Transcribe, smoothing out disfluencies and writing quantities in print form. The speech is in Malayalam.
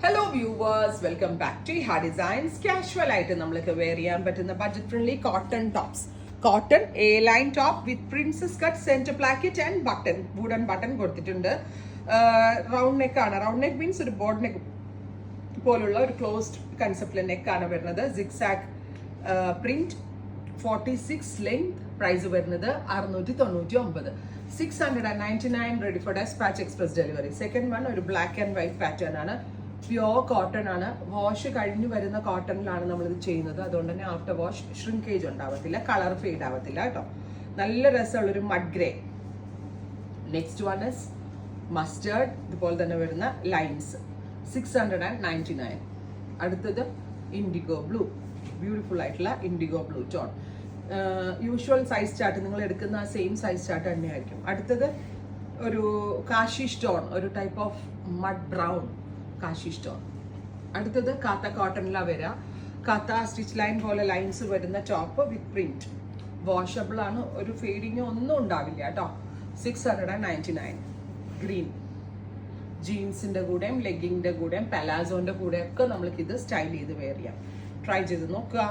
Hello viewers, welcome back to ഹാ ഡിസൈൻസ്. കാഷ്വൽ ആയിട്ട് നമ്മൾക്ക് വെയർ ചെയ്യാൻ പറ്റുന്ന budget friendly cotton tops. Cotton A line top with princess cut centre placket and button, wooden button കൊടുത്തിട്ടുണ്ട്. റൗണ്ട് നെക്ക് ആണ്. റൗണ്ട് നെക്ക് മീൻസ് ഒരു ബോർഡ് നെക്ക് പോലുള്ള ഒരു ക്ലോസ്ഡ് കൺസെപ്റ്റിലെ നെക്കാണ് വരുന്നത്. Zigzag print, 46 length. പ്രൈസ് വരുന്നത് 699. 699 ready for dispatch express delivery. Second one ഒരു ബ്ലാക്ക് ആൻഡ് വൈറ്റ് പാറ്റേൺ ആണ്. പ്യുവർ കോട്ടൺ ആണ്. വാഷ് കഴിഞ്ഞു വരുന്ന കോട്ടണിലാണ് നമ്മളിത് ചെയ്യുന്നത്. അതുകൊണ്ട് തന്നെ ആഫ്റ്റർ വാഷ് ഷ്രിങ്കേജ് ഉണ്ടാവത്തില്ല, കളർ ഫെയ്ഡ് ആവത്തില്ല കേട്ടോ. നല്ല രസമുള്ളൊരു mud grey. Next one is mustard, ഇതുപോലെ തന്നെ വരുന്ന ലൈൻസ്. 699. അടുത്തത് ഇൻഡിഗോ ബ്ലൂ, ബ്യൂട്ടിഫുൾ ആയിട്ടുള്ള indigo blue tone. Usual size chart നിങ്ങൾ എടുക്കുന്ന ആ സെയിം സൈസ് ചാർട്ട് തന്നെയായിരിക്കും. അടുത്തത് ഒരു കാശി സ്റ്റോൺ, ഒരു type of mud brown Kashi stone. അടുത്തത് കാത്ത കോട്ടണിലാണ് വരിക. കാത്ത സ്റ്റിച്ച് ലൈൻ പോലെ ലൈൻസ് വരുന്ന ടോപ്പ് വിത്ത് പ്രിന്റ്. വാഷബിൾ ആണ്, ഒരു ഫെയ്ഡിങ് ഒന്നും ഉണ്ടാവില്ല കേട്ടോ. 699. ഗ്രീൻ ജീൻസിന്റെ കൂടെയും ലെഗിങ്ങിന്റെ കൂടെയും പലാസോന്റെ കൂടെയും ഒക്കെ നമ്മൾക്ക് ഇത് സ്റ്റൈൽ ചെയ്ത് വെയർ ചെയ്യാം. ട്രൈ ചെയ്ത് നോക്കുക.